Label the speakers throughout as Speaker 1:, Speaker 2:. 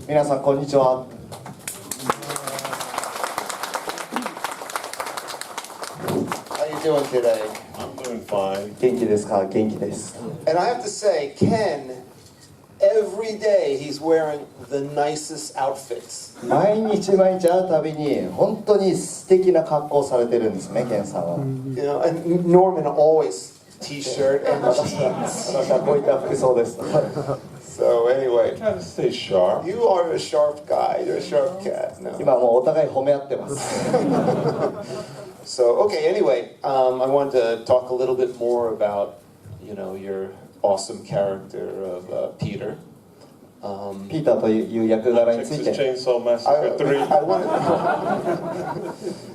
Speaker 1: 皆さんこんにちは。
Speaker 2: How you doing today?
Speaker 3: I'm doing fine.
Speaker 1: 元気ですか？元気です。
Speaker 2: And I have to say, Ken, every day he's wearing the nicest outfits.
Speaker 1: 毎日毎日会うたびに本当に素敵な格好をされてるんですね、ケンさんは。
Speaker 2: You know, and Norman always t-shirt and
Speaker 1: 私
Speaker 2: jeans.
Speaker 1: はこういった服装です。
Speaker 2: So anyway,
Speaker 3: Try to stay sharp.
Speaker 2: you are a sharp guy. You're a sharp cat. No.
Speaker 1: 今もうお互い褒め合ってます。
Speaker 2: So okay. Anyway, I wanted to talk a little bit more about, your awesome character of Peter.
Speaker 1: ピーターという役柄につい
Speaker 3: Texas
Speaker 1: て。
Speaker 3: Chainsaw
Speaker 2: I,
Speaker 3: Massacre 3.
Speaker 2: I want to.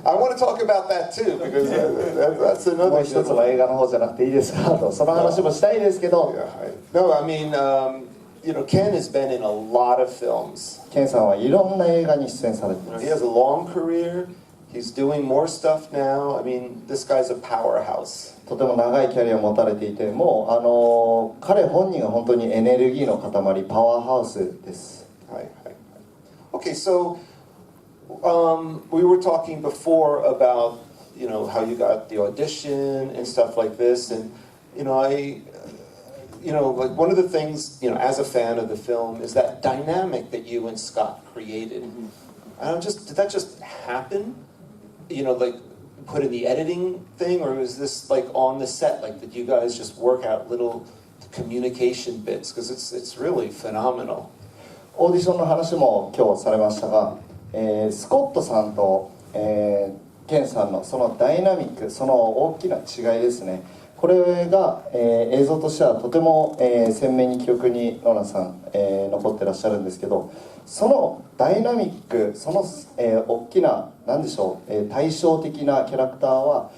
Speaker 2: I want to talk about that too because that's
Speaker 1: もう
Speaker 2: another.
Speaker 1: 一つの映画の方じゃなくていいですかと、その話もしたいですけど、
Speaker 2: Yeah, no, I mean, Ken has been in a lot of films.
Speaker 1: ケンさんはいろんな映画に出演されていま
Speaker 2: He has
Speaker 1: す。
Speaker 2: a long career. He's doing more stuff now. I mean, this guy's a powerhouse.
Speaker 1: とても長いキャリアを持たれていて、もう彼本人が本当にエネルギーの塊、パワーハウスです。
Speaker 2: Okay, so we were talking before about, how you got the audition and stuff like this, and like one of the things, as a fan of the film, is that dynamic that you and Scott created. Did that just happen? Like put in the editing thing, or was this like on the set? Like, did you guys just work out little communication bits? Because it's really phenomenal.
Speaker 1: オーディションの話も今日されましたが、スコットさんと、ケンさんのそのダイナミック、その大きな違いですね。これが、映像としてはとても、鮮明に記憶にローランさん、残ってらっしゃるんですけど、そのダイナミック、その、大きな何でしょう、対照的なキャラクターは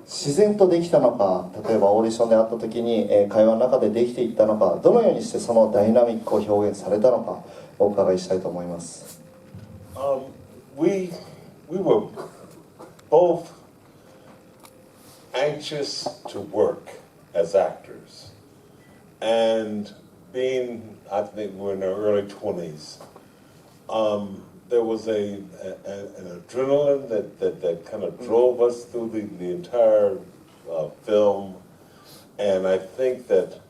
Speaker 1: 自然とできたのか、例えばオーディションで会った時に、会話の中でできていったのか、どのようにしてそのダイナミックを表現されたのかお伺いしたいと思います。
Speaker 3: We were both anxious to work as actors, and I think we're in our early 20s. There was an adrenaline that kind of drove us through the entire film, and I think that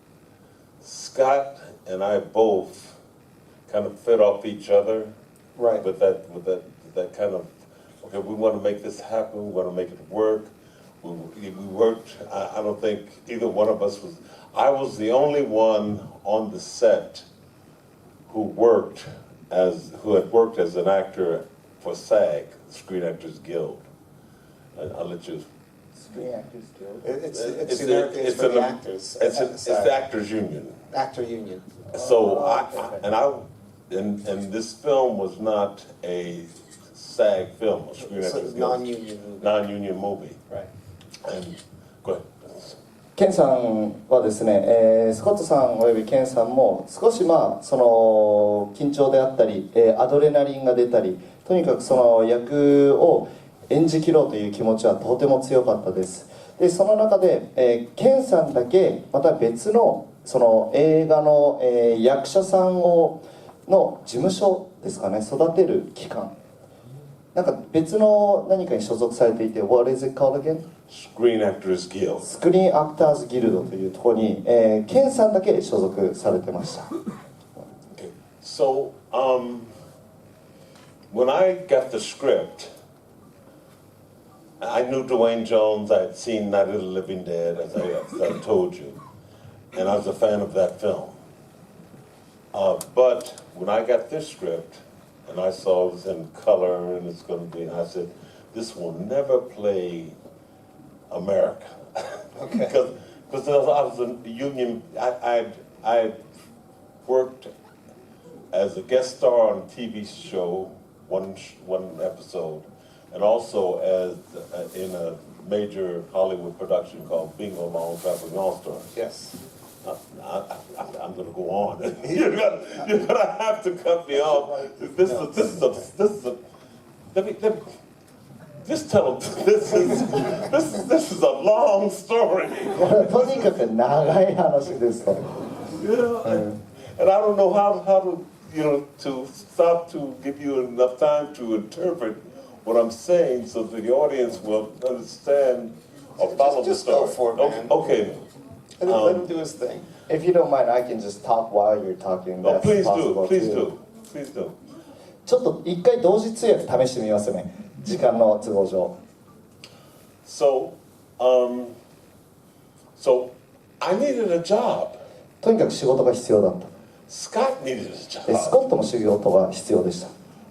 Speaker 3: Scott and I both kind of fed off each other.
Speaker 2: Right.
Speaker 3: With that kind of, okay, we want to make this happen. We want to make it work. We worked. I don't think either one of us was. I was the only one on the set who had worked as an actor for SAG, Screen Actors Guild. I'll let you.
Speaker 1: Screen Actors Guild.
Speaker 2: It's the Americans for the actors.
Speaker 3: It's the Actors Union.
Speaker 2: Actor union.
Speaker 3: So and this film was not a SAG film, a Screen
Speaker 2: So
Speaker 3: Actors
Speaker 2: it's
Speaker 3: Guild
Speaker 2: non-union movie.
Speaker 3: non-union movie.
Speaker 2: Right.
Speaker 3: And go ahead.
Speaker 1: ケンさんはですね、スコットさんおよびケンさんも少しその緊張であったり、アドレナリンが出たり、とにかくその役を演じきろうという気持ちはとても強かったです。でその中で、ケンさんだけまた別のその映画の、役者さんの事務所ですかね、育てる機関、なんか別の何かに所属されていて、What is it called again?
Speaker 3: Screen Actors Guild.
Speaker 1: スクリーンアクターズギルドというところに、ケンさんだけ所属されてました。
Speaker 3: Okay. So when I got the script, I knew Dwayne Jones. I had seen Night of the Living Dead, as I told you, and I was a fan of that film. But when I got this script, and I saw it was in color, and it's going to be, and I said, this will never play America.
Speaker 2: Okay.
Speaker 3: Because I was a union. I worked as a guest star on a TV show, one episode, and also as in a major Hollywood production called Bingo Long Traveling All Stars.
Speaker 2: Yes.
Speaker 3: I'm going to go on. You're gonna have to cut me off. This is a. Let me just tell them this is a long story.
Speaker 1: とにかく長い話ですと。
Speaker 3: And I don't know how to stop to give you enough time to interpret what I'm saying so that the audience will understand or follow the
Speaker 2: Just
Speaker 3: story.
Speaker 2: go for it, man.
Speaker 3: Okay.
Speaker 2: Let him do his thing.
Speaker 1: If you don't mind, I can just talk while you're talking.
Speaker 3: Oh,
Speaker 1: That's
Speaker 3: please do.
Speaker 1: possible
Speaker 3: Please
Speaker 1: too.
Speaker 3: do. Please do.
Speaker 1: ちょっと一回同時通訳試してみますね。時間の都合上。
Speaker 3: So, so I needed a job.
Speaker 1: とにかく仕事が必要だった。
Speaker 3: Scott needed a
Speaker 1: で、ス
Speaker 3: job.
Speaker 1: コットも仕事が必要でした。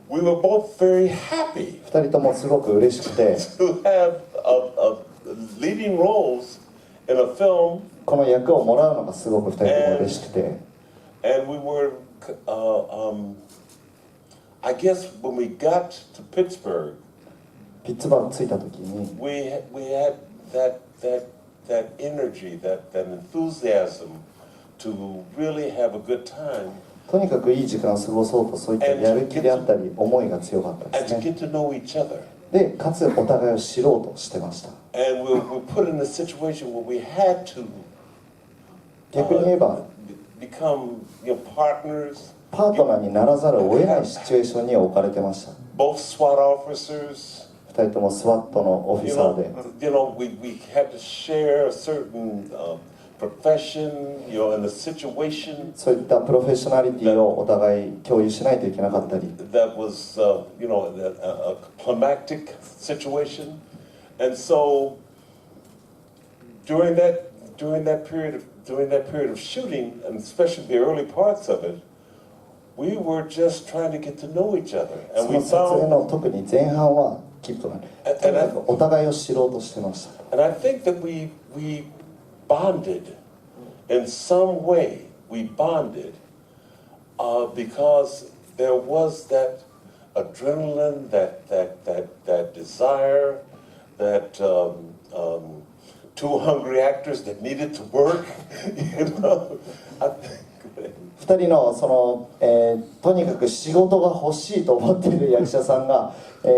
Speaker 3: We were both very happy
Speaker 1: 二人ともすごく嬉しくて、
Speaker 3: to have leading roles in a film,
Speaker 1: この役をもらうのがすごく二人とも嬉しくて、
Speaker 3: and we were, I guess, when we got to Pittsburgh,
Speaker 1: ピッツバーグ着いた時に、
Speaker 3: we had that energy, that enthusiasm to really have a good time
Speaker 1: とにかくいい時間を過ごそうと、そういったやる気であったり思いが強かったで
Speaker 3: and
Speaker 1: す
Speaker 3: to
Speaker 1: ね。
Speaker 3: get to know each other.
Speaker 1: で、かつお互いを知ろうとしてました。
Speaker 3: And we were put in a situation where we had to
Speaker 1: 逆に言えば、
Speaker 3: become partners,
Speaker 1: パートナーにならざるを得ないシチュエーションに置かれてました。
Speaker 3: both SWAT officers.
Speaker 1: 二人ともスワットのオフィサーで、
Speaker 3: We had to share a certain profession, in a situation
Speaker 1: そういったプロフェッショナリティをお互い共有しないといけなかったり、
Speaker 3: that was, a climactic situation. And so during that period of shooting, and especially the early parts of it, we were just trying to get to know each other.
Speaker 1: そ
Speaker 3: And
Speaker 1: の
Speaker 3: we
Speaker 1: 撮影
Speaker 3: found,
Speaker 1: の特に前半はキープとなる。とにかくお互いを知ろうとしてました。
Speaker 3: and I think that we bonded in some way. We bonded because there was that adrenaline, that desire, that two hungry actors that needed to work. I think.
Speaker 1: 二人のとにかく仕事が欲しいと思っている役者さんが、そう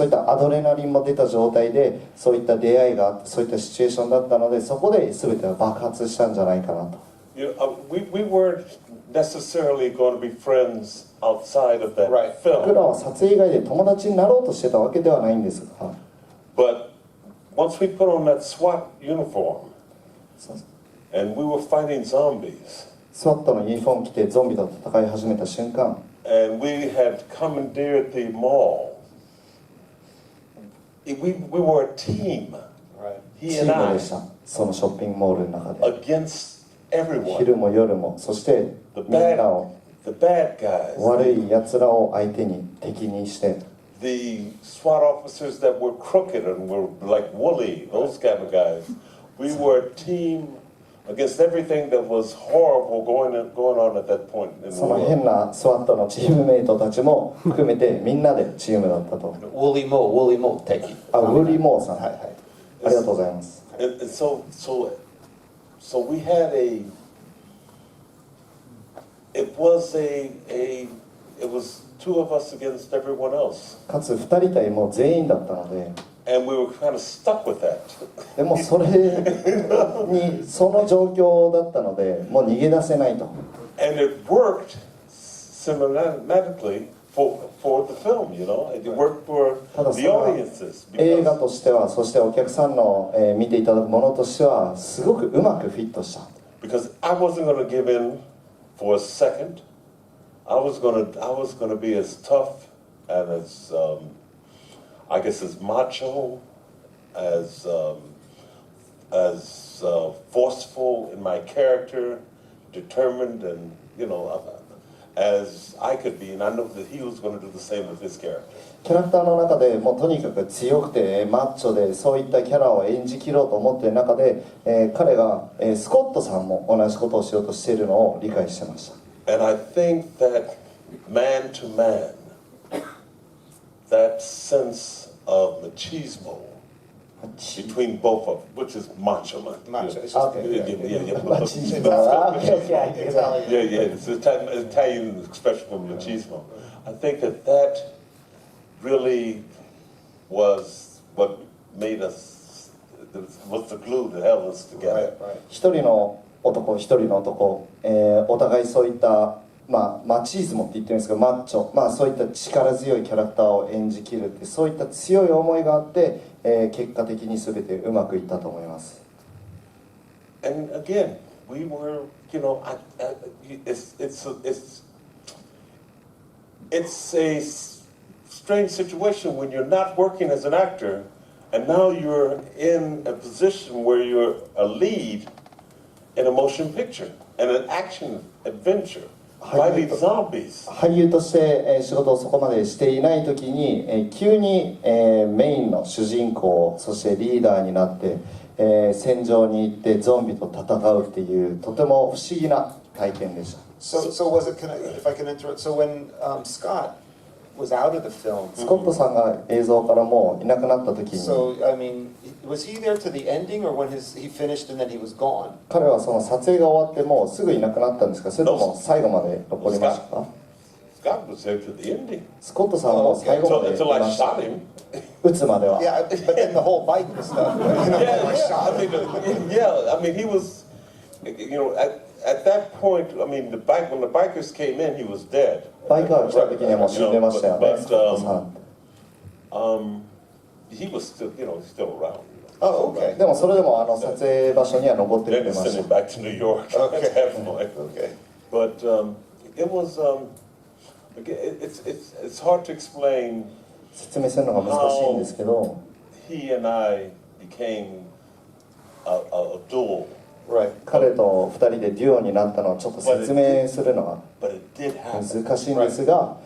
Speaker 1: いったアドレナリンも出た状態でそういった出会いがあって、そういったシチュエーションだったので、そこで全てが爆発したんじゃないかなと。
Speaker 3: We weren't necessarily going to be friends outside of that
Speaker 2: Right.
Speaker 1: 僕ら
Speaker 3: film.
Speaker 1: は撮影以外で友達になろうとしてたわけではないんですが、
Speaker 3: But once we put on that SWAT uniform
Speaker 1: そう
Speaker 3: and we were fighting zombies,
Speaker 1: スワットのユニフォーム着てゾンビと戦い始めた瞬間、
Speaker 3: and we had commandeered the mall, we were a team,
Speaker 2: Right.
Speaker 1: チ
Speaker 3: he
Speaker 1: ー
Speaker 3: and
Speaker 1: ム
Speaker 3: I,
Speaker 1: でした。そのショッピングモールの中で
Speaker 3: against everyone.
Speaker 1: 昼も夜も、そして
Speaker 3: The
Speaker 1: みんなを
Speaker 3: bad guys,
Speaker 1: 悪い奴らを相手に敵にして、
Speaker 3: the SWAT officers that were crooked and were like woolly, those kind of guys. We were a team against everything that was horrible going on at that point in the
Speaker 1: その変
Speaker 3: world.
Speaker 1: なスワットのチームメイトたちも含めてみんなでチームだったと。
Speaker 2: Woolly Mo, take it.
Speaker 1: あ、ウリモーさん、
Speaker 2: はいはい。
Speaker 1: ありがとうございます。
Speaker 3: And so we had it was two of us against everyone else.
Speaker 1: かつ2人対もう全員だったので、
Speaker 3: And we were kind of stuck with that.
Speaker 1: でもそれにその状況だったので、もう逃げ出せないと。
Speaker 3: And it worked cinematically for the film, It worked for
Speaker 1: ただ
Speaker 3: the
Speaker 1: それは
Speaker 3: audiences.
Speaker 1: 映画
Speaker 3: Because,
Speaker 1: としては、そしてお客さんの、見ていただくものとしてはすごくうまくフィットした。
Speaker 3: because I wasn't going to give in for a second. I was going to be as tough and as I guess as macho, as forceful in my character, determined, and as I could be. And I know that he was going to do the same with his character.
Speaker 1: キャラクターの中でもうとにかく強くてマッチョでそういったキャラを演じきろうと思っている中で、彼が、スコットさんも同じことをしようとしているのを理解してました。
Speaker 3: And I think that man to man, that sense of machismo between both of them, which is macho man.
Speaker 2: Macho, it's just-
Speaker 3: Yeah.
Speaker 1: Machismo. Ah, okay, okay.
Speaker 2: Italian.
Speaker 3: Yeah, it's an Italian expression for machismo. I think that really was what made us, was the glue that held us together.
Speaker 2: Right.
Speaker 1: 一人の男、お互いそういったマチズモって言ってるんですけど、マッチョ、そういった力強いキャラクターを演じきるって、そういった強い思いがあって、結果的に全てうまくいったと思います。
Speaker 3: And again, we were, it's a strange situation when you're not working as an actor, and now you're in a position where you're a lead in a motion picture and an action adventure. Fighting zombies.
Speaker 1: 俳優として、仕事をそこまでしていない時に、急に、メインの主人公、そしてリーダーになって、戦場に行ってゾンビと戦うっていうとても不思議な体験でした。
Speaker 2: So was it? If I can interrupt. So when Scott was out of the film.
Speaker 1: スコットさんが映像からもういなくなった時に。
Speaker 2: So I mean, was he there to the ending, or when he finished and then he was gone?
Speaker 1: 彼はその撮影が終わってもうすぐいなくなったんですか、それとも最後まで残りましたか。
Speaker 3: Scott was there to the ending.
Speaker 1: スコットさんも最後までいました。撃つまでは。
Speaker 2: Yeah, but then the whole bike and stuff.
Speaker 3: I mean, he was, at that point, I mean, when the bikers came in, he was dead.
Speaker 1: バイカーが来た時にはもう死んでましたよね。スコットさん。
Speaker 3: He was still, still around.
Speaker 2: Oh, okay.
Speaker 1: でもそれでも撮影場所には残ってくれ
Speaker 3: Then
Speaker 1: ま
Speaker 3: sent
Speaker 1: し
Speaker 3: him
Speaker 1: た。
Speaker 3: back to New York at that point.
Speaker 2: Okay.
Speaker 3: But it was, it's hard to explain.
Speaker 1: 説明するのが難しいんですけど。
Speaker 3: He and I became a duel.
Speaker 2: Right.
Speaker 1: 彼と2人でデュオになったのをちょっと説明するのが
Speaker 3: But it did happen.
Speaker 1: 難しいんですが、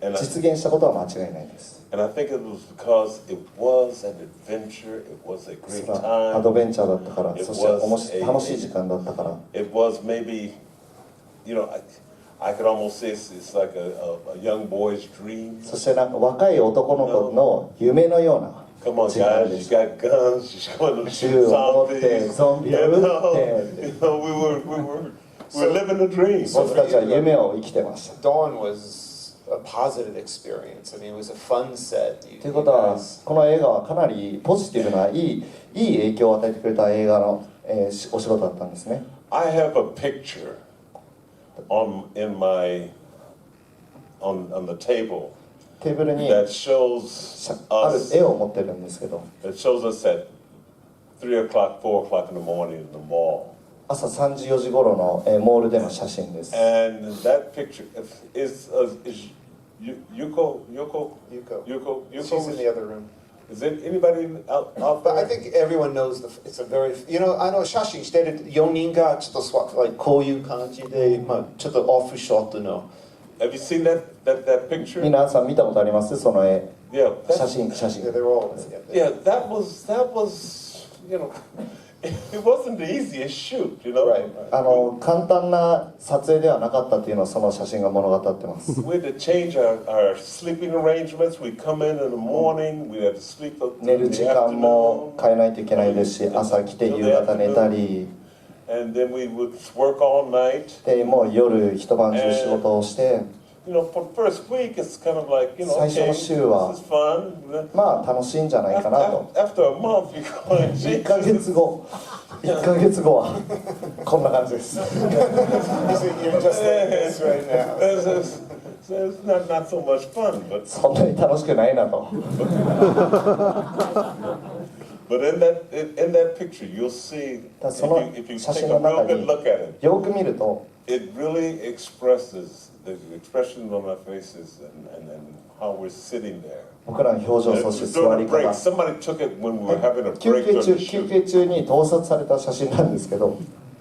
Speaker 3: And
Speaker 1: 実現したことは間違いないです。
Speaker 3: I think it was because it was an adventure, it was a
Speaker 1: そ
Speaker 3: great
Speaker 1: れはア
Speaker 3: time.
Speaker 1: ドベンチャーだったから、そして楽しい時間だったから。
Speaker 3: It was maybe, I could almost say it's like a young boy's dream.
Speaker 1: そしてなんか若い男の子の夢のような
Speaker 3: Come on,
Speaker 1: 時間
Speaker 3: guys,
Speaker 1: で
Speaker 3: you
Speaker 1: した。
Speaker 3: got guns, you're going to
Speaker 1: 銃
Speaker 3: shoot
Speaker 1: を持って
Speaker 3: zombies.
Speaker 1: ゾンビを撃って、
Speaker 3: We were living the dream.
Speaker 1: 僕たちは夢を生きてました。
Speaker 2: Dawn was a positive experience. I mean, it was a fun set.
Speaker 1: ということは、この映画はかなりポジティブないい影響を与えてくれた映画の、お仕事だったんですね。
Speaker 3: I have a picture on the table
Speaker 1: テーブルに
Speaker 3: that shows
Speaker 1: ある
Speaker 3: us
Speaker 1: 絵を持ってるんですけど、
Speaker 3: that shows us at 3 o'clock, 4 o'clock in the morning in the mall.
Speaker 1: 朝3時4時頃の、モールでの写真です。
Speaker 3: And that picture is Yuko.
Speaker 2: She's in the other room.
Speaker 3: Is it anybody out
Speaker 2: But I
Speaker 3: there?
Speaker 2: think everyone knows it's a very, 写真してる4人がちょっと座って、like こういう感じで、ちょっとオフショットの。
Speaker 3: Have you seen that picture?
Speaker 1: 皆さん見たことあります？その絵。
Speaker 3: Yeah,
Speaker 1: 写真。
Speaker 2: Yeah, they're all.
Speaker 3: yeah. That was it wasn't the easiest shoot,
Speaker 2: Right.
Speaker 1: 簡単な撮影ではなかったっていうのをその写真が物語ってます。
Speaker 3: We had to change our sleeping arrangements. We come in the morning. We had to sleep up
Speaker 1: 寝
Speaker 3: in
Speaker 1: る
Speaker 3: the
Speaker 1: 時間も
Speaker 3: afternoon.
Speaker 1: 変えないといけないですし、朝来て夕方寝たり、
Speaker 3: And then we would work all night.
Speaker 1: でもう夜一晩中仕事をして、
Speaker 3: For the first week, it's kind of like, okay,
Speaker 1: 最初の週は
Speaker 3: this is fun.
Speaker 1: まあ楽しいんじゃないかなと。
Speaker 3: After a month, you're going,
Speaker 1: 1ヶ月後はこんな感じです。
Speaker 2: You're just like this right now.
Speaker 3: It's not so much fun, but
Speaker 1: そんなに楽しくないなと。
Speaker 3: in that picture, you'll see,
Speaker 1: その
Speaker 3: if you
Speaker 1: 写
Speaker 3: take
Speaker 1: 真
Speaker 3: a
Speaker 1: の中
Speaker 3: real
Speaker 1: に
Speaker 3: good look at it,
Speaker 1: よく見ると、
Speaker 3: it really expresses the expressions on our faces and how we're sitting there.
Speaker 1: 僕らの表情、そして座
Speaker 3: During
Speaker 1: り
Speaker 3: a break,
Speaker 1: 方。
Speaker 3: somebody took it when we were having a
Speaker 1: 休
Speaker 3: break
Speaker 1: 憩
Speaker 3: during
Speaker 1: 中
Speaker 3: the
Speaker 1: 休
Speaker 3: shoot.
Speaker 1: 憩中に盗撮された写真なんですけど、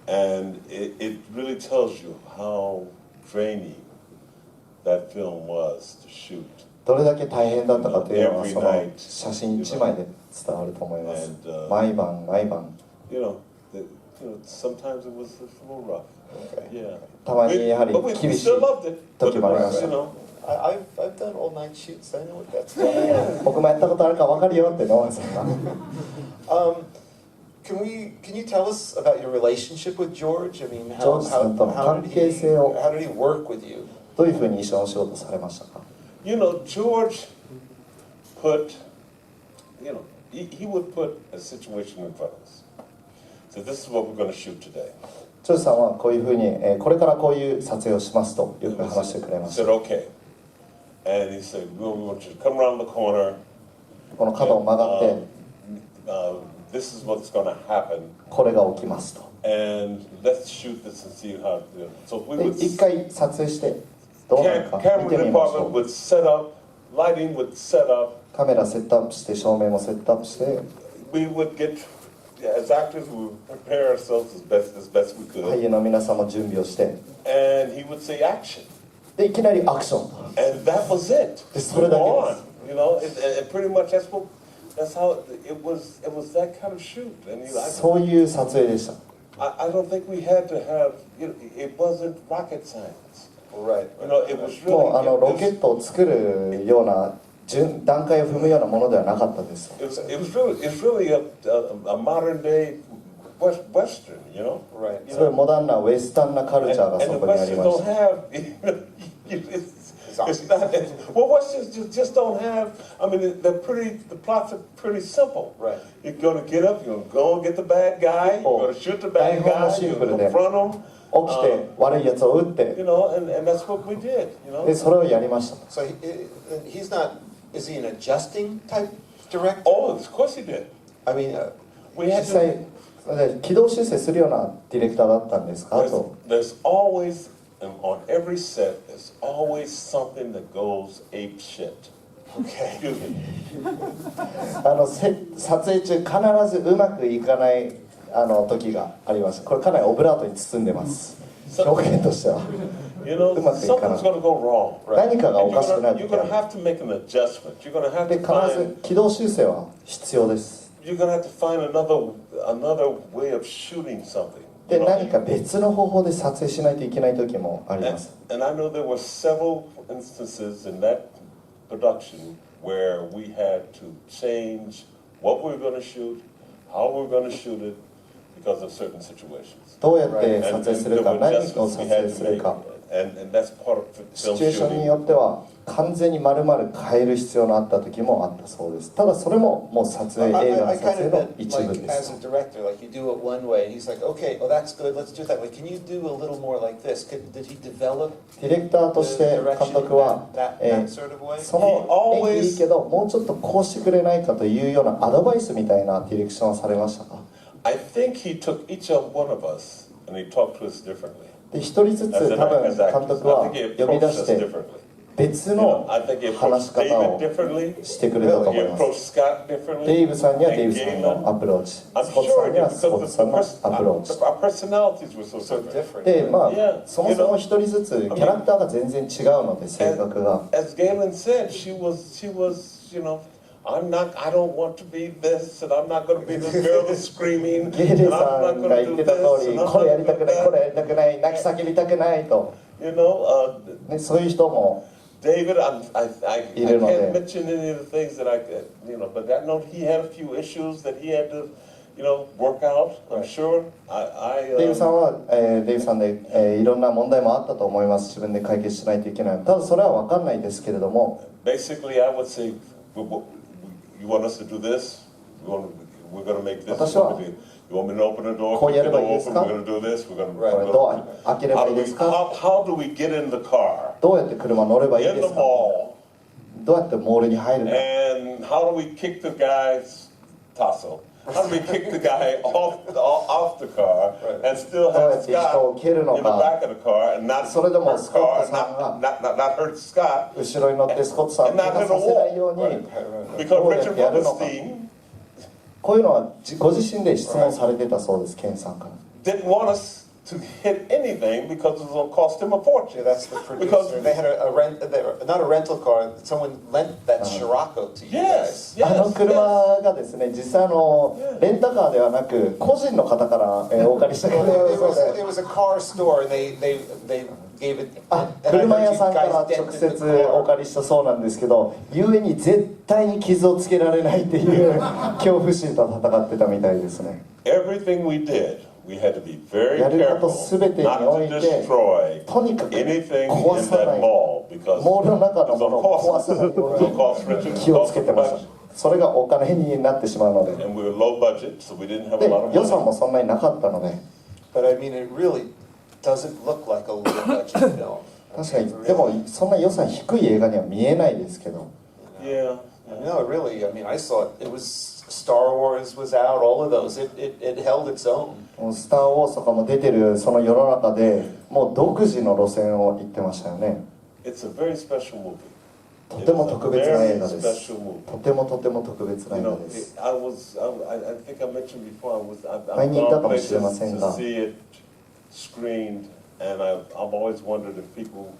Speaker 3: And it really tells you how draining that film was to shoot.
Speaker 1: どれだけ大変だったかというのは
Speaker 3: Every
Speaker 1: その
Speaker 3: night,
Speaker 1: 写真1枚で伝わると思います。
Speaker 3: And,
Speaker 1: 毎晩毎晩。
Speaker 3: Sometimes it was a little rough. Yeah.
Speaker 1: たまにやはり
Speaker 3: But we
Speaker 1: 厳しい
Speaker 3: still loved it.
Speaker 1: 時もありました。
Speaker 2: I've done all night shoots. I know what that's like.
Speaker 1: 僕もやったことあるから分かるよってノアさんが。
Speaker 2: Can you tell us about your relationship with George? I mean, how
Speaker 1: ジョージさんとの関係性を
Speaker 2: how did he work with you?
Speaker 1: どういうふうに一緒のお仕事されましたか？
Speaker 3: George put, he would put a situation in front of us. So this is what we're going to shoot today.
Speaker 1: ジョージさんはこういうふうに、これからこういう撮影をしますとよく話してくれま
Speaker 3: He
Speaker 1: した。
Speaker 3: said, okay. And he said, we want you to come around the corner.
Speaker 1: この角を曲がって、
Speaker 3: This is what's going to happen.
Speaker 1: これが起きますと。
Speaker 3: And let's shoot this and see how. So we
Speaker 1: で
Speaker 3: would.
Speaker 1: 一回撮影してどうなるか見
Speaker 3: Camera
Speaker 1: てみましょ
Speaker 3: department
Speaker 1: う。
Speaker 3: would set up, lighting would set up.
Speaker 1: カメラセットアップして照明もセットアップして、
Speaker 3: We would get, as actors, we would prepare ourselves as best we
Speaker 1: 俳
Speaker 3: could.
Speaker 1: 優の皆さんも準備をして、
Speaker 3: And he would say action.
Speaker 1: でいきなりアクション。
Speaker 3: And that was it.
Speaker 1: It's
Speaker 3: Move
Speaker 1: for the
Speaker 3: on.
Speaker 1: kids.
Speaker 3: You know, and pretty much that's how it was. It was that kind of shoot. And
Speaker 1: そういう撮影でした。
Speaker 3: I don't think we had to have. It wasn't rocket science.
Speaker 2: Right.
Speaker 3: You know, it was
Speaker 1: もう
Speaker 3: really.
Speaker 1: ロケットを作るような段階を踏むようなものではなかったです。
Speaker 3: It was really a modern day Western, you know.
Speaker 2: Right.
Speaker 1: すごいモダンなウェスタンなカルチャーが
Speaker 3: And
Speaker 1: そ
Speaker 3: the
Speaker 1: こにあり
Speaker 3: Westerns
Speaker 1: まし
Speaker 3: don't
Speaker 1: た。
Speaker 3: have. It's not. Well, Westerns just don't have. I mean, they're pretty. The plots are pretty simple.
Speaker 2: Right.
Speaker 3: You're gonna get up. You're gonna go and get the bad guy. You're gonna shoot the bad guy. You're gonna confront him.
Speaker 1: 起きて悪いやつを撃って、
Speaker 3: You know, and that's what we did. You know.
Speaker 1: でそれをやりました。
Speaker 2: So he's not. Is he an adjusting type director?
Speaker 3: Oh, of course he did.
Speaker 2: I mean,
Speaker 3: We
Speaker 1: 実
Speaker 3: had
Speaker 1: 際
Speaker 3: to.
Speaker 1: それで軌道修正するようなディレクターだったんですかと。
Speaker 3: There's always on every set. There's always something that goes ape shit.
Speaker 2: okay.
Speaker 3: Excuse me.
Speaker 1: 撮影中必ずうまくいかない時があります。これかなりオブラートに包んでます。表現としては。
Speaker 3: You know, something's going to go wrong.
Speaker 1: 何かがお
Speaker 3: And
Speaker 1: かしくなる
Speaker 3: you're
Speaker 1: 時
Speaker 3: going to
Speaker 1: が
Speaker 3: have to make an adjustment. You're going to have
Speaker 1: で
Speaker 3: to
Speaker 1: 必ず
Speaker 3: find.
Speaker 1: 軌道修正は必要です。
Speaker 3: You're going to have to find another way of shooting something.
Speaker 1: で
Speaker 3: You know?
Speaker 1: 何か別の方法で撮影しないといけない時もありま
Speaker 3: And,
Speaker 1: す。
Speaker 3: and I know there were several instances in that production where we had to change what we were going to shoot, how we were going to shoot it, because of certain situations.
Speaker 1: どうやって撮
Speaker 3: And
Speaker 1: 影す
Speaker 3: there
Speaker 1: るか、
Speaker 3: were
Speaker 1: 何を
Speaker 3: adjustments
Speaker 1: 撮
Speaker 3: we
Speaker 1: 影
Speaker 3: had
Speaker 1: す
Speaker 3: to
Speaker 1: る
Speaker 3: make.
Speaker 1: か、
Speaker 3: And that's part of
Speaker 1: シ
Speaker 3: film
Speaker 1: チュエーションに
Speaker 3: shooting.
Speaker 1: よっては完全に丸々変える必要のあった時もあったそうです。ただそれももう撮影、映画の
Speaker 2: I
Speaker 1: 撮
Speaker 2: kind
Speaker 1: 影
Speaker 2: of
Speaker 1: の
Speaker 2: meant
Speaker 1: 一部
Speaker 2: like
Speaker 1: で
Speaker 2: as
Speaker 1: す。
Speaker 2: a director, like you do it one way, and he's like, okay, well that's good, let's do it that way. Can you do a little more like this? Did he develop
Speaker 1: ディレクターと
Speaker 2: the
Speaker 1: して監
Speaker 2: direction
Speaker 1: 督は、
Speaker 2: that
Speaker 1: え
Speaker 2: sort of way?
Speaker 1: その演技いいけどもうちょっとこうしてくれないかというようなアドバイスみたいなディレクションをされましたか？
Speaker 3: I think he took each of one of us and he talked to us differently.
Speaker 1: で一人ずつ多
Speaker 3: As
Speaker 1: 分
Speaker 3: actors,
Speaker 1: 監督は
Speaker 3: I think he
Speaker 1: 呼び
Speaker 3: approached
Speaker 1: 出
Speaker 3: us
Speaker 1: して
Speaker 3: differently.
Speaker 1: 別
Speaker 3: You
Speaker 1: の
Speaker 3: know, I think he
Speaker 1: 話し
Speaker 3: approached
Speaker 1: 方
Speaker 3: David
Speaker 1: を
Speaker 3: differently.
Speaker 1: してくれたと
Speaker 3: He
Speaker 1: 思います。
Speaker 3: approached Scott differently.
Speaker 1: デイブさんには
Speaker 3: and
Speaker 1: デイブさんのアプローチ、
Speaker 3: I'm
Speaker 1: スコットさ
Speaker 3: sure
Speaker 1: ん
Speaker 3: he
Speaker 1: に
Speaker 3: did
Speaker 1: はスコット
Speaker 3: because
Speaker 1: さんのアプローチ。
Speaker 3: our personalities were so
Speaker 2: So
Speaker 3: different.
Speaker 2: different.
Speaker 1: で、まあ
Speaker 3: Yeah.
Speaker 1: そもそも一人ずつキャラクターが全然違うので、性格が。
Speaker 3: As Galen said, she was, you know, I don't want to be this, and I'm not going to be this girl that's screaming,
Speaker 1: ゲイ
Speaker 3: and
Speaker 1: レ
Speaker 3: I'm
Speaker 1: さ
Speaker 3: not
Speaker 1: ん
Speaker 3: going
Speaker 1: が
Speaker 3: to
Speaker 1: 言っ
Speaker 3: do
Speaker 1: てた
Speaker 3: this,
Speaker 1: 通り、
Speaker 3: and I'm
Speaker 1: これや
Speaker 3: not
Speaker 1: り
Speaker 3: going
Speaker 1: た
Speaker 3: to
Speaker 1: く
Speaker 3: do
Speaker 1: ない、これ
Speaker 3: that.
Speaker 1: やりたくない、泣き叫びたくないと、
Speaker 3: You know,
Speaker 1: ね、そういう人も
Speaker 3: David, I
Speaker 1: You know
Speaker 3: can't
Speaker 1: that.
Speaker 3: mention any of the things that I could, you know, but I know he had a few issues that he had to, you know, work out. I'm sure.
Speaker 1: デイブさんは、デイブさんで、いろんな問題もあったと思います。自分で解決しないといけない。ただそれは分かんないですけれども、
Speaker 3: basically, I would say, you want us to do this? We're going to make this.
Speaker 1: 私は
Speaker 3: You want me to open the door?
Speaker 1: こうやれば
Speaker 3: Keep
Speaker 1: いい
Speaker 3: it
Speaker 1: です
Speaker 3: open.
Speaker 1: か？
Speaker 3: We're going to do this. We're going to
Speaker 1: これドア開ければいいですか？
Speaker 3: how do we get in the car?
Speaker 1: どうやって車乗ればいい
Speaker 3: In
Speaker 1: で
Speaker 3: the
Speaker 1: すか？
Speaker 3: mall.
Speaker 1: どうやってモールに入るか？
Speaker 3: And how do we kick the guy's tassel? How do we kick the guy off the car and still
Speaker 1: どうや
Speaker 3: have
Speaker 1: って人を
Speaker 3: Scott
Speaker 1: 蹴るの
Speaker 3: in the
Speaker 1: か？
Speaker 3: back of the car and not
Speaker 1: それでも
Speaker 3: hurt
Speaker 1: スコッ
Speaker 3: Scott,
Speaker 1: トさんが
Speaker 3: not hurt Scott
Speaker 1: 後ろに乗ってスコットさんを怪我させないように、
Speaker 3: because
Speaker 1: どうやって
Speaker 3: Richard
Speaker 1: やるのか？
Speaker 3: Rubinstein
Speaker 1: こういうのはご自身で質問されてたそうです、ケンさんから。
Speaker 3: didn't want us to hit anything because it was going to cost him a
Speaker 2: Yeah,
Speaker 3: fortune.
Speaker 2: that's the producer.
Speaker 3: Because-
Speaker 2: They had not a rental car. Someone lent that Scirocco to you
Speaker 3: Yes,
Speaker 2: guys.
Speaker 1: あの
Speaker 3: yes,
Speaker 1: 車
Speaker 3: yes.
Speaker 1: がですね、実際レンタカーではなく個人の方から、お借りした車
Speaker 2: It
Speaker 1: そう
Speaker 2: was
Speaker 1: で、
Speaker 2: it was a car store, and they gave it.
Speaker 1: あ、
Speaker 2: and I
Speaker 1: 車
Speaker 2: heard
Speaker 1: 屋
Speaker 2: you
Speaker 1: さんから
Speaker 2: guys
Speaker 1: 直
Speaker 2: dented the
Speaker 1: 接
Speaker 2: car.
Speaker 1: お借りしたそうなんですけど、故に絶対に傷をつけられないっていう恐怖心と戦ってたみたいですね。
Speaker 3: Everything we did, we had to be very
Speaker 1: やること
Speaker 3: careful
Speaker 1: 全てに
Speaker 3: not
Speaker 1: お
Speaker 3: to
Speaker 1: いて、
Speaker 3: destroy
Speaker 1: とにかく
Speaker 3: anything
Speaker 1: 壊
Speaker 3: in
Speaker 1: さな
Speaker 3: that
Speaker 1: い。
Speaker 3: mall because
Speaker 1: モールの中の
Speaker 3: it
Speaker 1: ものを壊
Speaker 3: was
Speaker 1: さないよ
Speaker 3: going to
Speaker 1: う
Speaker 3: cost
Speaker 1: に
Speaker 3: Richard
Speaker 1: 気をつけてまし
Speaker 3: much.
Speaker 1: た。それがお金になってしまうので。
Speaker 3: And we were low budget, so we didn't have
Speaker 1: で
Speaker 3: a lot of
Speaker 1: 予算
Speaker 3: money.
Speaker 1: もそんなになかったので、
Speaker 2: But I mean, it really doesn't look like a low budget film.
Speaker 1: 確かにでもそんな予算低い映画には見えないですけど
Speaker 3: Yeah.
Speaker 2: No, really. I mean, I saw it. It was Star Wars was out. All of those. It held its own.
Speaker 1: もうスター・ウォーズとかも出てるその世の中でもう独自の路線を行ってましたよね
Speaker 3: It's a very special movie.
Speaker 1: とても特別な映画
Speaker 3: Very
Speaker 1: です
Speaker 3: special movie.
Speaker 1: とてもとても特別な
Speaker 3: You
Speaker 1: 映画
Speaker 3: know,
Speaker 1: です
Speaker 3: I think I mentioned before, I've
Speaker 1: 前に言ったか
Speaker 3: gone
Speaker 1: もしれま
Speaker 3: places
Speaker 1: せん
Speaker 3: to
Speaker 1: が
Speaker 3: see it screened, and I've always wondered if people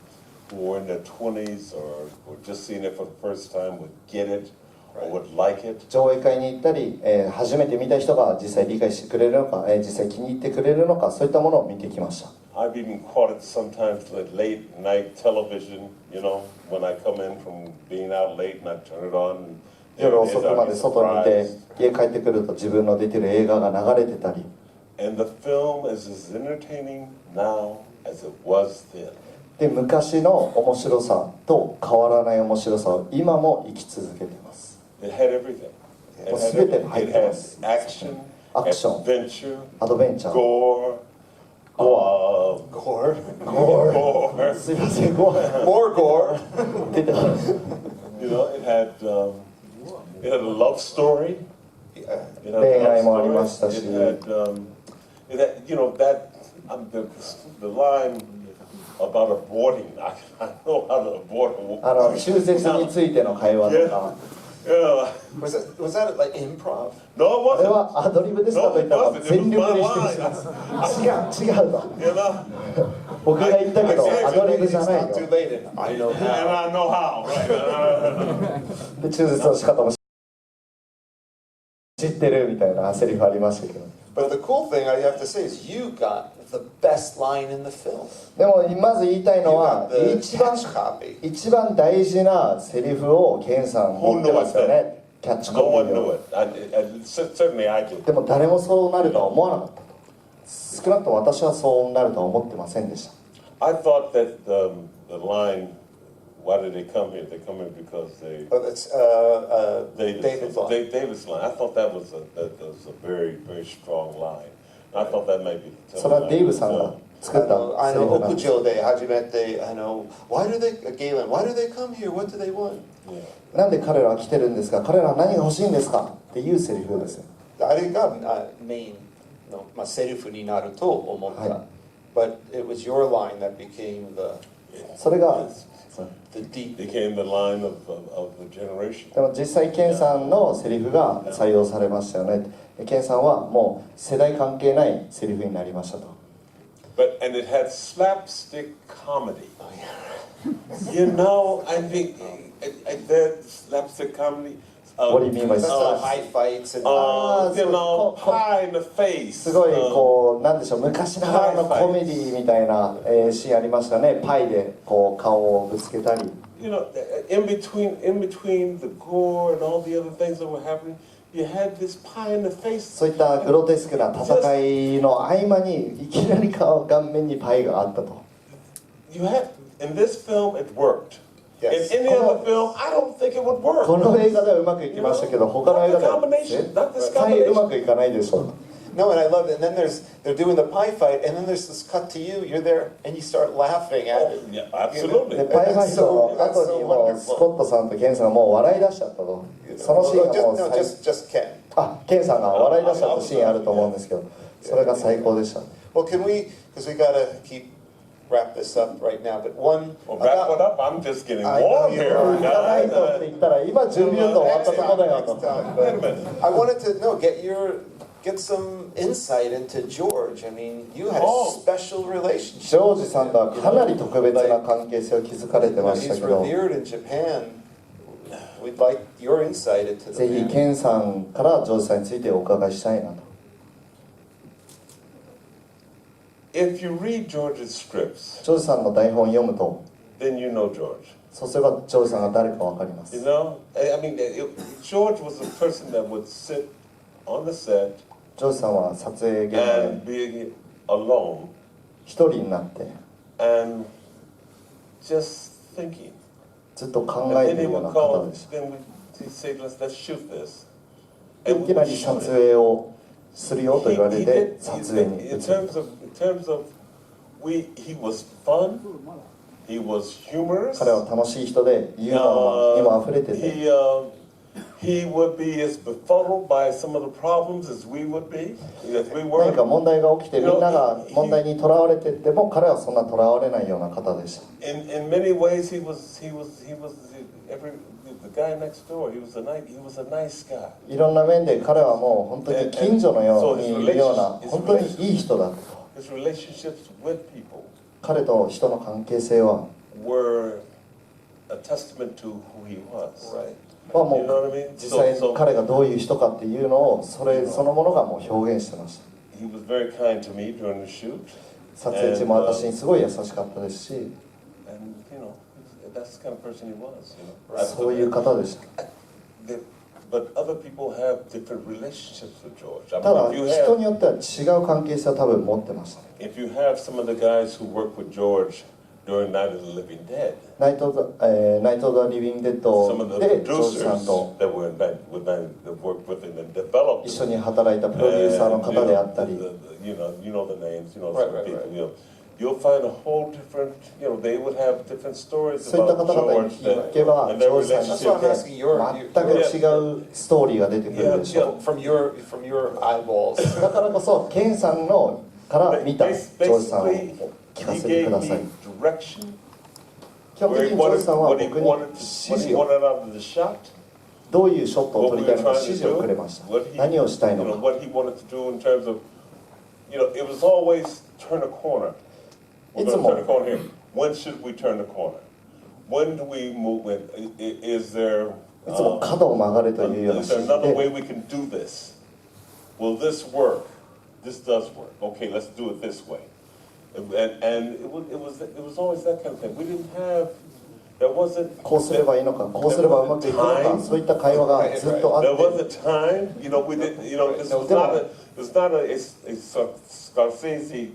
Speaker 3: who were in their 20s or just seeing it for the first time would get it or would like it.
Speaker 1: 上映会に行ったり、初めて見た人が実際理解してくれるのか、実際気に入ってくれるのかそういったものを見てきました
Speaker 3: I've even caught it sometimes like late night television, you know, when I come in from being out late and I turn it on. And
Speaker 1: 夜
Speaker 3: there it
Speaker 1: 遅
Speaker 3: is,
Speaker 1: くま
Speaker 3: I'll
Speaker 1: で
Speaker 3: be
Speaker 1: 外にいて
Speaker 3: surprised.
Speaker 1: 家帰ってくると自分の出てる映画が流れてたり
Speaker 3: And the film is as entertaining now as it was then.
Speaker 1: で昔の面白さと変わらない面白さを今も生き続けています
Speaker 3: It had everything. It
Speaker 1: もう
Speaker 3: had
Speaker 1: 全て
Speaker 3: everything.
Speaker 1: 入っ
Speaker 3: It
Speaker 1: てま
Speaker 3: had
Speaker 1: す
Speaker 3: action,
Speaker 1: アクション
Speaker 3: adventure,
Speaker 1: アドベンチャー
Speaker 3: gore,
Speaker 2: Gore.
Speaker 3: gore.
Speaker 1: すいませんごめん
Speaker 2: More gore.
Speaker 1: 出てた
Speaker 3: You know, it had a love story.
Speaker 2: Yeah.
Speaker 3: It had a
Speaker 1: 恋愛
Speaker 3: love
Speaker 1: もありました
Speaker 3: story.
Speaker 1: し
Speaker 3: It had, you know, that the line about aborting. I know how to abort a woman.
Speaker 1: 中絶についての会話とか
Speaker 3: Yeah.
Speaker 2: Was that like improv?
Speaker 3: No,
Speaker 1: こ
Speaker 3: it
Speaker 1: れ
Speaker 3: wasn't.
Speaker 1: はアドリブですかと言ったら全力で否定します違うと
Speaker 3: You know,
Speaker 1: 僕が言ったけど
Speaker 3: I-
Speaker 1: アドリブじゃない
Speaker 2: It's not
Speaker 1: よ
Speaker 2: too late. And I know
Speaker 3: and
Speaker 2: how.
Speaker 3: I know how. Right?
Speaker 1: で中絶の仕方も知ってるみたいなセリフありましたけど
Speaker 2: But the cool thing I have to say is you got the best line in the film.
Speaker 1: でもまず言いたい
Speaker 2: You
Speaker 1: のは
Speaker 2: got the
Speaker 1: 一番
Speaker 2: catch copy.
Speaker 1: 大事なセリフをケンさん持ってますよねキャッチコ
Speaker 3: No
Speaker 1: ピ
Speaker 3: one
Speaker 1: ー
Speaker 3: knew
Speaker 1: を
Speaker 3: it. Certainly I did.
Speaker 1: でも誰もそうなるとは思わなかったと少なくとも私はそうなるとは思ってませんでした
Speaker 3: I thought that the line, why did they come here? They come here because they
Speaker 2: Oh, that's David's line.
Speaker 3: David's line. I thought that was a very, very strong line. I thought that might be.
Speaker 1: それはデイブさんが作ったセリフなんです
Speaker 2: 屋上で初めてwhy do they Galen why do they come here what do they want
Speaker 1: なんで彼らは来てるんですか彼らは何が欲しいんですかっていうセリフですよ
Speaker 2: あれがメインのセリフになると思った、
Speaker 1: はい
Speaker 2: But it was your line that became the
Speaker 1: それが
Speaker 2: deep
Speaker 3: became the line of the generation.
Speaker 1: でも実際ケンさんのセリフが採用されましたよねケンさんはもう世代関係ないセリフになりましたと
Speaker 3: And it had slapstick comedy. You know, I think that slapstick comedy.
Speaker 1: What do you mean by
Speaker 2: high fights and
Speaker 3: You know, pie in the face.
Speaker 1: すごいこうなんでしょう昔ながらのコメディみたいなシーンありましたねパイでこう顔をぶつけたり
Speaker 3: You know, in between the gore and all the other things that were happening, you had this pie in the face.
Speaker 1: そういったグロテスクな戦いの合間にいきなり顔面にパイがあったと
Speaker 3: You had in this film it worked.
Speaker 2: Yes.
Speaker 3: In any other film, I don't think it would work.
Speaker 1: この映画ではうまくいきましたけど他の映画では絶対うまくいかないでしょう
Speaker 2: No, and I love it. And then they're doing the pie fight, and then there's this cut to you. You're there, and you start laughing at it.
Speaker 3: Yeah, absolutely.
Speaker 1: でパイファイトの後にもうスコットさんとケンさんがもう笑い出しちゃったとそのシーンがもう
Speaker 2: No, just Ken.
Speaker 1: ケンさんが笑い出しちゃったシーンあると思うんですけどそれが最高でした
Speaker 2: Well, can we? Because we gotta wrap this up right now. But one.
Speaker 3: Well, wrap it up. I'm just getting
Speaker 2: I know
Speaker 3: warm
Speaker 2: you
Speaker 3: here.
Speaker 2: are.
Speaker 1: 行かないとって言ったら今準備運動終わったとこだよ
Speaker 2: Next
Speaker 1: と
Speaker 2: time. But I wanted to get some insight into George. I mean, you had a special
Speaker 1: ジ
Speaker 2: relationship.
Speaker 1: ョージさんとはかなり特別な関係性を築かれてました
Speaker 2: He's
Speaker 1: けど
Speaker 2: revered in Japan. We'd like your insight into the
Speaker 1: ぜひ
Speaker 2: man.
Speaker 1: ケンさんからジョージさんについてお伺いしたいなと
Speaker 3: If you read George's scripts,
Speaker 1: ジョージさんの台本を読むと
Speaker 3: then you know George.
Speaker 1: そうすればジョージさんが誰かわかります
Speaker 3: You know, I mean, George was a person that would sit on the set
Speaker 1: ジョージさんは撮影現場で
Speaker 3: and be alone
Speaker 1: 一人になって
Speaker 3: and just thinking.
Speaker 1: ずっと考
Speaker 3: And
Speaker 1: え
Speaker 3: then
Speaker 1: て
Speaker 3: he
Speaker 1: るような
Speaker 3: would
Speaker 1: 方
Speaker 3: call,
Speaker 1: でした
Speaker 3: then he'd say, let's shoot this.
Speaker 1: で
Speaker 3: And
Speaker 1: い
Speaker 3: we
Speaker 1: きな
Speaker 3: would
Speaker 1: り
Speaker 3: shoot
Speaker 1: 撮
Speaker 3: it.
Speaker 1: 影をするよと言われて撮影に移る。
Speaker 3: in terms of he was fun, he was humorous.
Speaker 1: 彼は楽しい人でユーモアにも溢れてて、
Speaker 3: he would be as befuddled by some of the problems as we would be, as we
Speaker 1: 何か
Speaker 3: were.
Speaker 1: 問題が起きてみんなが問題にとらわれてっても彼はそんなとらわれないような方でした。
Speaker 3: In many ways, he was the guy next door. He was a nice guy.
Speaker 1: いろんな面で彼はもう本当に近所のようにいるような本当にいい人だと。
Speaker 3: His relationships with people
Speaker 1: 彼と人の関係性は
Speaker 3: were a testament to who he was.
Speaker 2: Right.
Speaker 1: も
Speaker 3: You know what I
Speaker 1: う
Speaker 3: mean?
Speaker 1: 実際に彼がどういう人かっていうのをそのものがもう表現してました。
Speaker 3: He was very kind to me during the shoot.
Speaker 1: 撮影中も私にすごい優しかったですし、
Speaker 3: And you know, that's the kind of person he was. You know?
Speaker 1: そういう方でした。
Speaker 3: But other people have different relationships with George. I
Speaker 1: ただ
Speaker 3: mean,
Speaker 1: 人によっては違う関係性を多分持ってましたね。
Speaker 3: if you have some of the guys who worked with George during Night of the Living Dead,
Speaker 1: ナイト・ザ・リビング・デッ
Speaker 3: some
Speaker 1: ド
Speaker 3: of the
Speaker 1: でジョージさん
Speaker 3: producers
Speaker 1: と
Speaker 3: that worked with him and developed
Speaker 1: 一緒に働いたプロデューサーの方であったり、
Speaker 3: you know the names, you know
Speaker 2: Right,
Speaker 3: some
Speaker 2: right,
Speaker 3: people,
Speaker 2: right.
Speaker 3: you know. You'll find a whole different, you know, they would have different stories
Speaker 1: そういった
Speaker 3: about
Speaker 1: 方々に
Speaker 3: George
Speaker 1: 聞けば
Speaker 3: and
Speaker 1: ジ
Speaker 3: their
Speaker 1: ョージさんに
Speaker 3: relationship.
Speaker 1: ついて全く違うストーリーが出てくるでしょ
Speaker 2: From your eyeballs.
Speaker 1: う。だからこそケンさんのから見たジョージさんを
Speaker 3: Basically,
Speaker 1: 聞か
Speaker 3: he
Speaker 1: せて
Speaker 3: gave
Speaker 1: ください。
Speaker 3: me direction
Speaker 1: 基本的
Speaker 3: where
Speaker 1: に
Speaker 3: he
Speaker 1: ジョージさんは
Speaker 3: wanted,
Speaker 1: 僕に
Speaker 3: what
Speaker 1: 指
Speaker 3: he
Speaker 1: 示を
Speaker 3: wanted out of the shot,
Speaker 1: どういうショットを
Speaker 3: what
Speaker 1: 撮
Speaker 3: we
Speaker 1: りたい
Speaker 3: were
Speaker 1: のか
Speaker 3: trying
Speaker 1: 指
Speaker 3: to
Speaker 1: 示をくれ
Speaker 3: do,
Speaker 1: ました。
Speaker 3: what he,
Speaker 1: 何をしたい
Speaker 3: you
Speaker 1: の
Speaker 3: know,
Speaker 1: か。
Speaker 3: what he wanted to do in terms of, you know, it was always turn a corner. We're
Speaker 1: It's
Speaker 3: going to turn
Speaker 1: a
Speaker 3: a corner here. When should we turn the corner? When do we move? Is there
Speaker 1: いつも角を曲がれというような
Speaker 3: is
Speaker 1: 指
Speaker 3: there
Speaker 1: 示
Speaker 3: another way
Speaker 1: で、
Speaker 3: we can do this? Will this work? This does work. Okay, let's do it this way. And it was always that kind of thing. We didn't have, there wasn't
Speaker 1: こうすればいいのか、こうすればうまくいくのか、そういった会話がずっとあっ
Speaker 3: there
Speaker 1: て、
Speaker 3: was a time, you know, we didn't, you know, this was not a Scorsese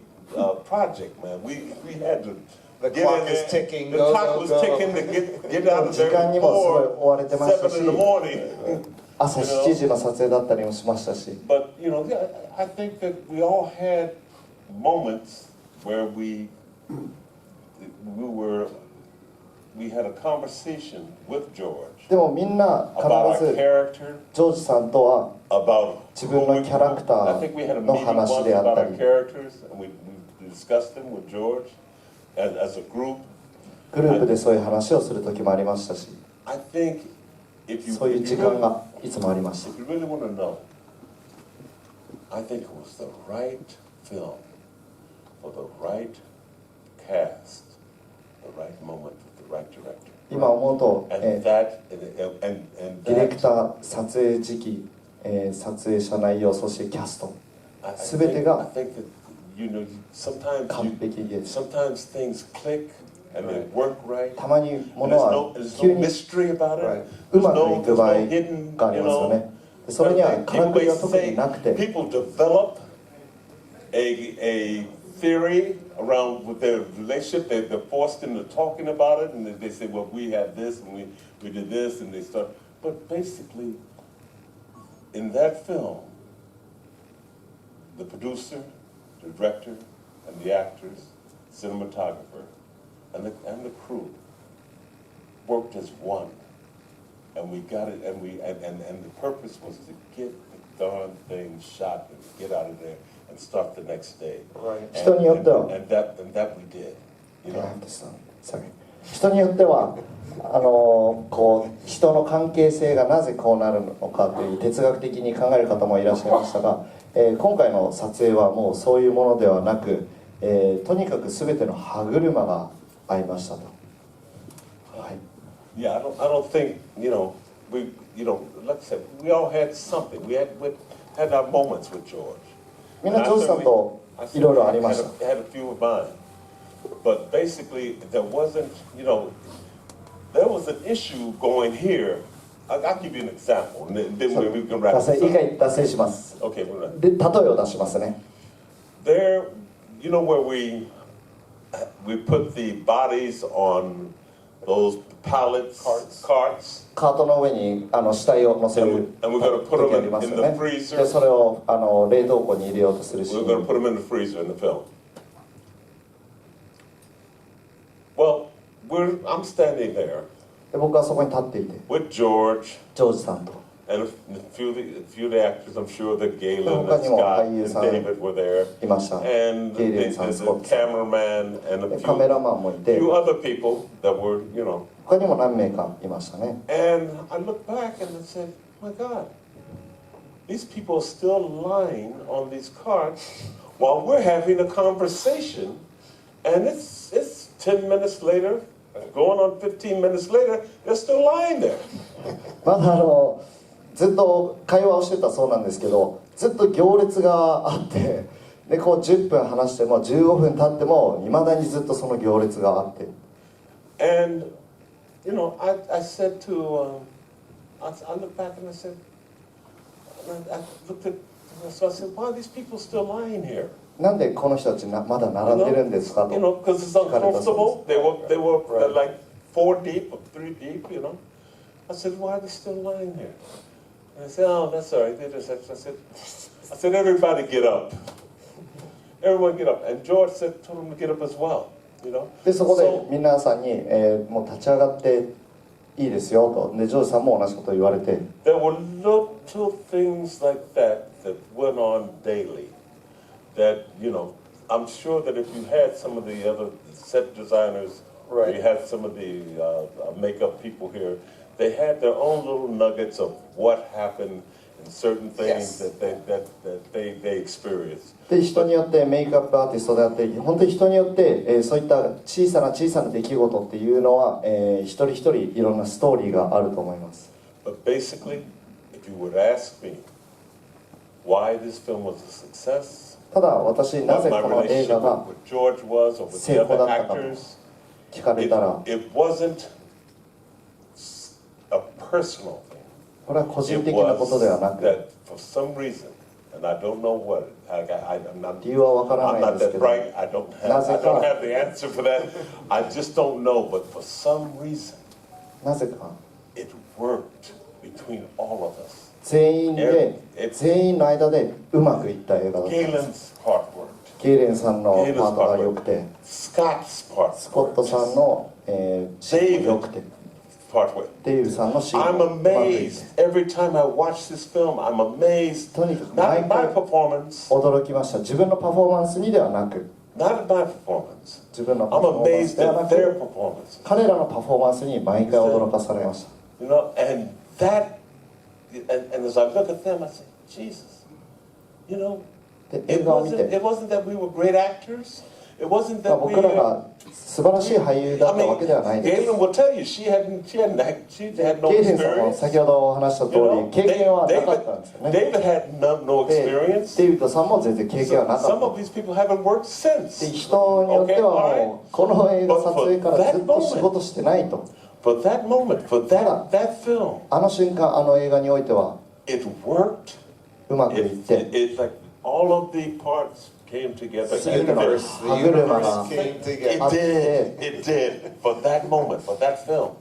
Speaker 3: project, man. We had to
Speaker 2: The
Speaker 3: get
Speaker 2: clock
Speaker 3: in
Speaker 2: is
Speaker 3: there.
Speaker 2: ticking,
Speaker 3: The
Speaker 2: go,
Speaker 3: clock
Speaker 2: go,
Speaker 3: was
Speaker 2: go.
Speaker 3: ticking to get out of
Speaker 1: 時
Speaker 3: there
Speaker 1: 間にもすごい追われてました
Speaker 3: before
Speaker 1: し、
Speaker 3: 7 in the morning.
Speaker 1: 朝7時の撮影だったりもしましたし、
Speaker 3: But you know, I think that we all had moments where we had a conversation with George
Speaker 1: でもみんな
Speaker 3: about
Speaker 1: 必
Speaker 3: our
Speaker 1: ず
Speaker 3: character,
Speaker 1: ジョージさんとは
Speaker 3: about
Speaker 1: 自分のキャラクター
Speaker 3: I think we had a
Speaker 1: の
Speaker 3: meeting
Speaker 1: 話
Speaker 3: once
Speaker 1: であっ
Speaker 3: about
Speaker 1: た
Speaker 3: our
Speaker 1: り、
Speaker 3: characters, and we discussed them with George as a group.
Speaker 1: グループでそういう話をする時もありましたし、
Speaker 3: I think if you
Speaker 1: そういう時間がいつもありました。
Speaker 3: if you really want to know, I think it was the right film for the right cast, the right moment with the right director.
Speaker 1: 今思うと、
Speaker 3: And
Speaker 1: デ
Speaker 3: that, and
Speaker 1: ィレク
Speaker 3: that,
Speaker 1: ター、撮影時期、撮影者内容、そしてキャスト、
Speaker 3: I
Speaker 1: 全てが
Speaker 3: think that, you know, sometimes
Speaker 1: 完璧です。
Speaker 3: sometimes things click and they work right.
Speaker 1: たまにも
Speaker 3: And
Speaker 1: のは
Speaker 3: there's
Speaker 1: 急
Speaker 3: no
Speaker 1: に
Speaker 3: mystery about
Speaker 2: Right.
Speaker 3: it.
Speaker 1: う
Speaker 3: There's
Speaker 1: まくい
Speaker 3: no,
Speaker 1: く
Speaker 3: there's
Speaker 1: 場合
Speaker 3: no hidden,
Speaker 1: があり
Speaker 3: you
Speaker 1: ますよ
Speaker 3: know.
Speaker 1: ね。それにはから
Speaker 3: People
Speaker 1: くり
Speaker 3: may
Speaker 1: は特に
Speaker 3: say,
Speaker 1: なくて、
Speaker 3: people develop a theory around with their relationship. They're forced into talking about it, and they say, well, we had this, and we did this, and they start. But basically, in that film, the producer, the director, and the actors, cinematographer, and the crew worked as one. And we got it, and the purpose was to get the darn thing shot and get out of there and start the next day.
Speaker 2: Right.
Speaker 3: And,
Speaker 1: 人によっては
Speaker 3: and that we did. You know.
Speaker 1: 人によってはこう人の関係性がなぜこうなるのかという哲学的に考える方もいらっしゃいましたが、今回の撮影はもうそういうものではなく、とにかく全ての歯車が合いましたと。はい。
Speaker 3: Yeah, I don't think, you know, like I said, we all had something. We had our moments with George.
Speaker 1: みんなジョージさんといろいろありました。
Speaker 3: had a few of mine. But basically, there wasn't, you know, there was an issue going here. I'll give you an example, and then we can wrap
Speaker 1: 一
Speaker 3: this up.
Speaker 1: 回脱線します。
Speaker 3: Okay, we're not.
Speaker 1: で、例えを出しますね。
Speaker 3: There, you know where we put the bodies on those pallets, carts.
Speaker 1: カートの上に死体を乗せる
Speaker 3: And we're going to put
Speaker 1: 時あ
Speaker 3: them
Speaker 1: ります
Speaker 3: in
Speaker 1: よ
Speaker 3: the
Speaker 1: ね。
Speaker 3: freezer.
Speaker 1: でそれを冷凍庫に入れようとするシ
Speaker 3: We're
Speaker 1: ー
Speaker 3: going to
Speaker 1: ン
Speaker 3: put them in the freezer in the film. Well, I'm standing there
Speaker 1: で僕はそこに立っていて
Speaker 3: with George
Speaker 1: ジョージさんと
Speaker 3: and a few of the actors. I'm sure that Galen and
Speaker 1: 他にも
Speaker 3: Scott
Speaker 1: 俳優
Speaker 3: and
Speaker 1: さん
Speaker 3: David were there.
Speaker 1: いました。
Speaker 3: And
Speaker 1: ゲイレ
Speaker 3: the
Speaker 1: ンさん、スコットさん、
Speaker 3: cameraman and
Speaker 1: でカメラマンもいて
Speaker 3: few other people that were,
Speaker 1: 他にも何名かいましたね。
Speaker 3: And I looked back and I said, my God, these people are still lying on these carts while we're having a conversation. And it's 10 minutes later, going on 15 minutes later, they're still lying there.
Speaker 1: まだずっと会話をしてたそうなんですけど、ずっと行列があって、でこう10分話しても15分経ってもいまだにずっとその行列があって。
Speaker 3: And, I said to, I looked back and I said, I looked at, so I said, why are these people still lying here?
Speaker 1: なんでこの人たちまだ並んでるんですかと。
Speaker 3: Because it's uncomfortable. They were like 4 deep or 3 deep, I said, why are they still lying here? And I said, oh, that's all right. I said, everybody get up. Everyone get up. And George told them to get up as well,
Speaker 1: でそこで皆さんに、もう立ち上がっていいですよと。でジョージさんも同じことを言われて。
Speaker 3: There were little things like that went on daily. That, I'm sure that if you had some of the other set designers,
Speaker 2: Right.
Speaker 3: you had some of the makeup people here, they had their own little nuggets of what happened in certain things
Speaker 2: Yes.
Speaker 3: that they experienced.
Speaker 1: で人によってメイクアップアーティストであって本当に人によって、そういった小さな出来事っていうのは、一人一人いろんなストーリーがあると思います。
Speaker 3: But basically, if you would ask me why this film was a success,
Speaker 1: ただ私なぜ
Speaker 3: what
Speaker 1: こ
Speaker 3: my
Speaker 1: の映
Speaker 3: relationship
Speaker 1: 画が
Speaker 3: with George was or with the
Speaker 1: 成功だ
Speaker 3: other
Speaker 1: ったかと
Speaker 3: actors,
Speaker 1: 聞かれたら
Speaker 3: it wasn't a personal thing.
Speaker 1: これは個人
Speaker 3: It
Speaker 1: 的なこと
Speaker 3: was
Speaker 1: ではなく
Speaker 3: that for some reason, and I don't know what, I'm not,
Speaker 1: 理由はわから
Speaker 3: I'm
Speaker 1: ない
Speaker 3: not
Speaker 1: ですけ
Speaker 3: that
Speaker 1: ど
Speaker 3: bright, I don't have the answer for that. I just don't know, but for some reason,
Speaker 1: なぜか
Speaker 3: it worked between all of us.
Speaker 1: 全員の間でうまくいった映画だったんです。
Speaker 3: Galen's part worked.
Speaker 1: ゲイレンさんのパートが良くて
Speaker 3: Scott's part
Speaker 1: スコットさん
Speaker 3: worked.
Speaker 1: の、シーンも良くて
Speaker 3: Part worked.
Speaker 1: デイブさんのシーン
Speaker 3: I'm
Speaker 1: もうまくいって
Speaker 3: amazed every time I watch this film. I'm amazed
Speaker 1: とにかく
Speaker 3: not
Speaker 1: 毎
Speaker 3: at my
Speaker 1: 回
Speaker 3: performance,
Speaker 1: 驚きました。自分のパフォーマンスにではなく
Speaker 3: not at my performance.
Speaker 1: 自分のパ
Speaker 3: I'm
Speaker 1: フォーマンス
Speaker 3: amazed
Speaker 1: ではな
Speaker 3: at their
Speaker 1: く
Speaker 3: performance.
Speaker 1: 彼らのパフォーマンスに毎回驚かされました。
Speaker 3: And that, and as I look at them, I say, Jesus,
Speaker 1: で映画を見て
Speaker 3: it wasn't that we were great actors. It wasn't
Speaker 1: まあ
Speaker 3: that we.
Speaker 1: 僕らが素晴らしい俳優だったわけではないです。
Speaker 3: Galen will tell you she had no
Speaker 1: ゲイレンさんも
Speaker 3: experience.
Speaker 1: 先ほどお話した通り経験はなかったんですよね。
Speaker 3: David had no
Speaker 1: で
Speaker 3: experience.
Speaker 1: デイビッドさんも全然経験はな
Speaker 3: Some
Speaker 1: か
Speaker 3: of
Speaker 1: っ
Speaker 3: these people haven't worked
Speaker 1: た。で
Speaker 3: since.
Speaker 1: 人によってはもうこの映画撮影からずっと仕事してないと。
Speaker 3: For that moment, for that film,
Speaker 1: あの瞬間あの映画においては
Speaker 3: it worked.
Speaker 1: うまくいっ
Speaker 3: It
Speaker 1: て
Speaker 3: like all of the parts came together.
Speaker 1: The
Speaker 3: It
Speaker 1: universe.
Speaker 3: did.
Speaker 1: 歯車が
Speaker 2: came
Speaker 3: It
Speaker 2: together.
Speaker 3: did. It did. For that moment, for that film.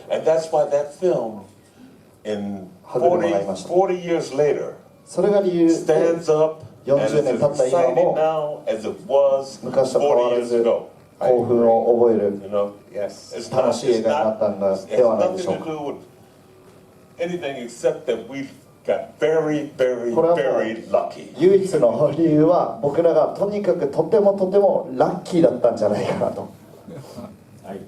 Speaker 3: And that's why that film, in
Speaker 1: 歯車がありました。
Speaker 3: 40 years later,
Speaker 1: それが理由で
Speaker 3: stands up and is
Speaker 1: 40年経った今
Speaker 3: exciting
Speaker 1: も
Speaker 3: now as it was
Speaker 1: 昔と変わ
Speaker 3: 40
Speaker 1: ら
Speaker 3: years
Speaker 1: ず
Speaker 3: ago.
Speaker 1: 興奮を覚える
Speaker 2: Yes.
Speaker 3: It's
Speaker 1: 楽しい映画になったんではないでしょう
Speaker 3: nothing
Speaker 1: か。
Speaker 3: to do with anything except that we got very, very,
Speaker 1: これはもう
Speaker 3: very lucky.
Speaker 1: 唯一の理由は僕らがとにかくとてもラッキーだったんじゃないかなと。
Speaker 3: はい